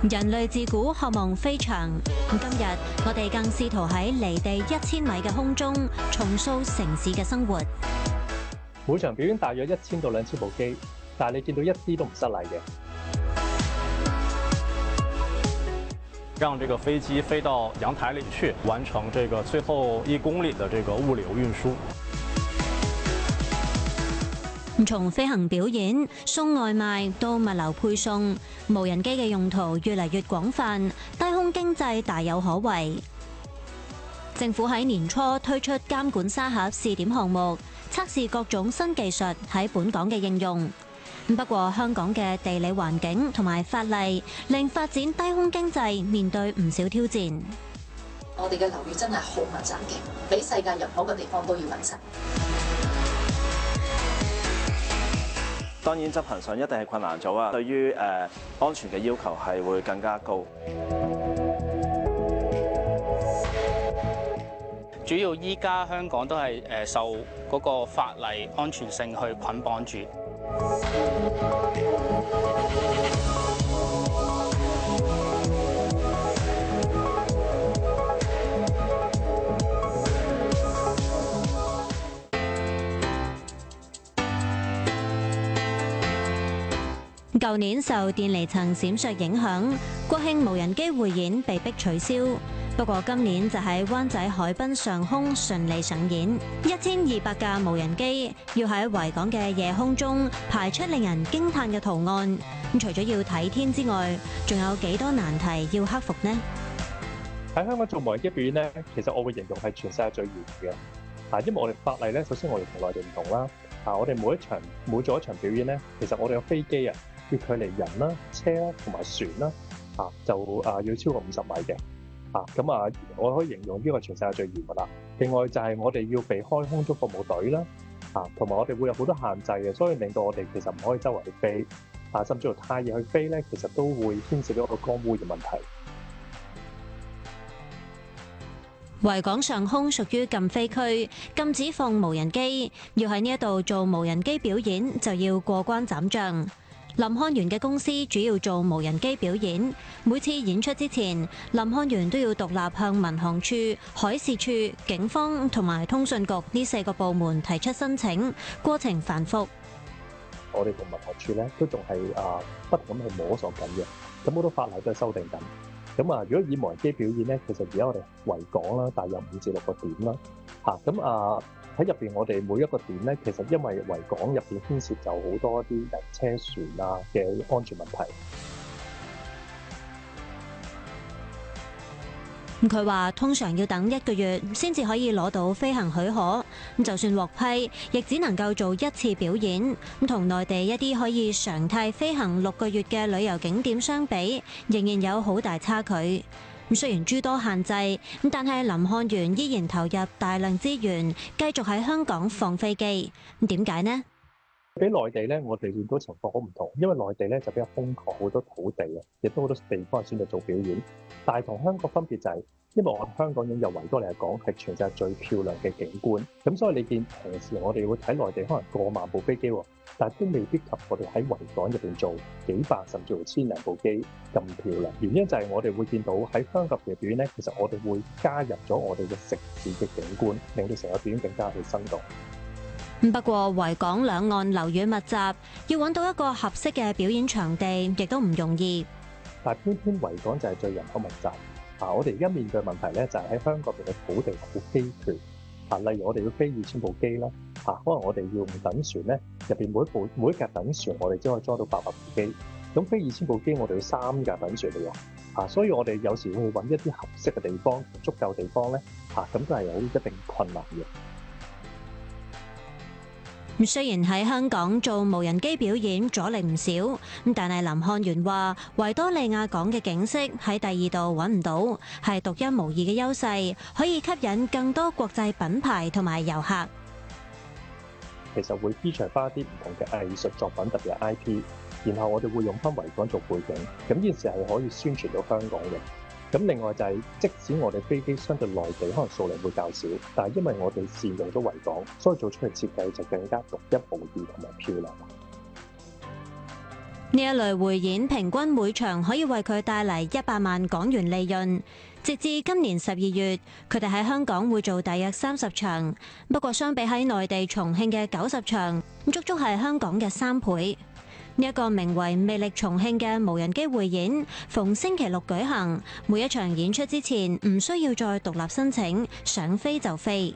人類自古渴望飛翔，今日我哋更試圖喺離地1000米嘅空中重塑城市嘅生活。每場表演大約1000到2000部機，但係你見到一啲都唔失禮嘅。讓這個飛機飛到陽台裡去，完成這個最後1公里的這個物流運輸。從飛行表演、送外賣到物流配送，無人機嘅用途越嚟越廣泛，低空經濟大有可為。政府喺年初推出監管沙盒試點項目，測試各種新技術喺本港嘅應用。不過香港嘅地理環境同埋法例，令發展低空經濟面對唔少挑戰。我哋嘅樓宇真係好密集嘅，比世界任何一個地方都要穩實。當然執行上一定係困難咗啊！對於安全嘅要求係會更加高。主要依家香港都係受嗰個法例安全性去捆綁住。舊年受電離層閃爍影響，國慶無人機匯演被迫取消。不過今年就喺灣仔海濱上空順利上演，1200架無人機要喺維港嘅夜空中排出令人驚嘆嘅圖案。咁除咗要睇天之外，仲有幾多難題要克服呢？喺香港做無人機表演咧，其實我會形容係全世界最嚴嘅。因為我哋法例咧，首先我哋同內地唔同啦。我哋每做一場表演咧，其實我哋嘅飛機啊，要距離人啦、車啦同埋船啦，就要超過50米嘅。我可以形容呢個全世界最嚴㗎啦。另外就係我哋要避開空中服務隊啦，同埋我哋會有好多限制嘅，所以令到我哋其實唔可以周圍去飛，甚至乎太夜去飛咧，其實都會牽涉到一個光污染問題。維港上空屬於禁飛區，禁止放無人機，要喺呢一度做無人機表演就要過關斬將。林漢源嘅公司主要做無人機表演，每次演出之前，林漢源都要獨立向民航處、海事處、警方同埋通訊局呢4個部門提出申請，過程繁複。我哋同民航處咧都仲係不斷咁去摸索緊嘅，咁好多法例都係修訂緊。如果以無人機表演咧，其實而家我哋維港啦，大約5至6個點啦，喺入邊我哋每一個點咧，其實因為維港入邊牽涉就好多啲人車船嘅安全問題。佢話通常要等1個月先至可以攞到飛行許可，就算獲批，亦只能夠做1次表演。同內地一啲可以常態飛行6個月嘅旅遊景點相比，仍然有好大差距。雖然諸多限制，但係林漢源依然投入大量資源，繼續喺香港放飛機。點解呢？比內地咧，我哋見到情況好唔同，因為內地咧就比較空曠，好多土地啊，亦都好多地方係選擇做表演。但係同香港分別就係，因為我哋香港擁有維多利亞港係全世界最漂亮嘅景觀，咁所以你見平時我哋會睇內地可能過萬部飛機，但係都未必及我哋喺維港入邊做幾百甚至乎1000零部機咁漂亮。原因就係我哋會見到喺香港嘅表演咧，其實我哋會加入咗我哋嘅城市嘅景觀，令到成個表演更加去生動。不過維港兩岸樓宇密集，要揾到一個合適嘅表演場地，亦都唔容易。但係偏偏維港就係最人口密集。我哋而家面對問題咧，就係喺香港邊嘅土地好稀缺。例如我哋要飛2000部機啦，可能我哋要用等船咧，入邊每一架等船，我哋只可以裝到800部機。咁飛2000部機，我哋要3架等船嚟喎。所以我哋有時會揾一啲合適嘅地方、足夠地方咧，咁都係有一定困難嘅。雖然喺香港做無人機表演阻力唔少，但係林漢源話維多利亞港嘅景色喺第2度揾唔到，係獨一無二嘅優勢，可以吸引更多國際品牌同埋遊客。其實會 feature 翻一啲唔同嘅藝術作品，特別係 IP， 然後我哋會用翻維港做背景，咁呢件事係可以宣傳到香港嘅。咁另外就係，即使我哋飛機相對內地可能數量會較少，但係因為我哋善用咗維港，所以做出嚟設計就更加獨一無二同埋漂亮。呢一類匯演平均每場可以為佢帶嚟100萬港元利潤。直至今年12月，佢哋喺香港會做大約30場，不過相比喺內地重慶嘅90場，足足係香港嘅3倍。呢一個名為魅力重慶嘅無人機匯演，逢星期六舉行，每一場演出之前唔需要再獨立申請，想飛就飛。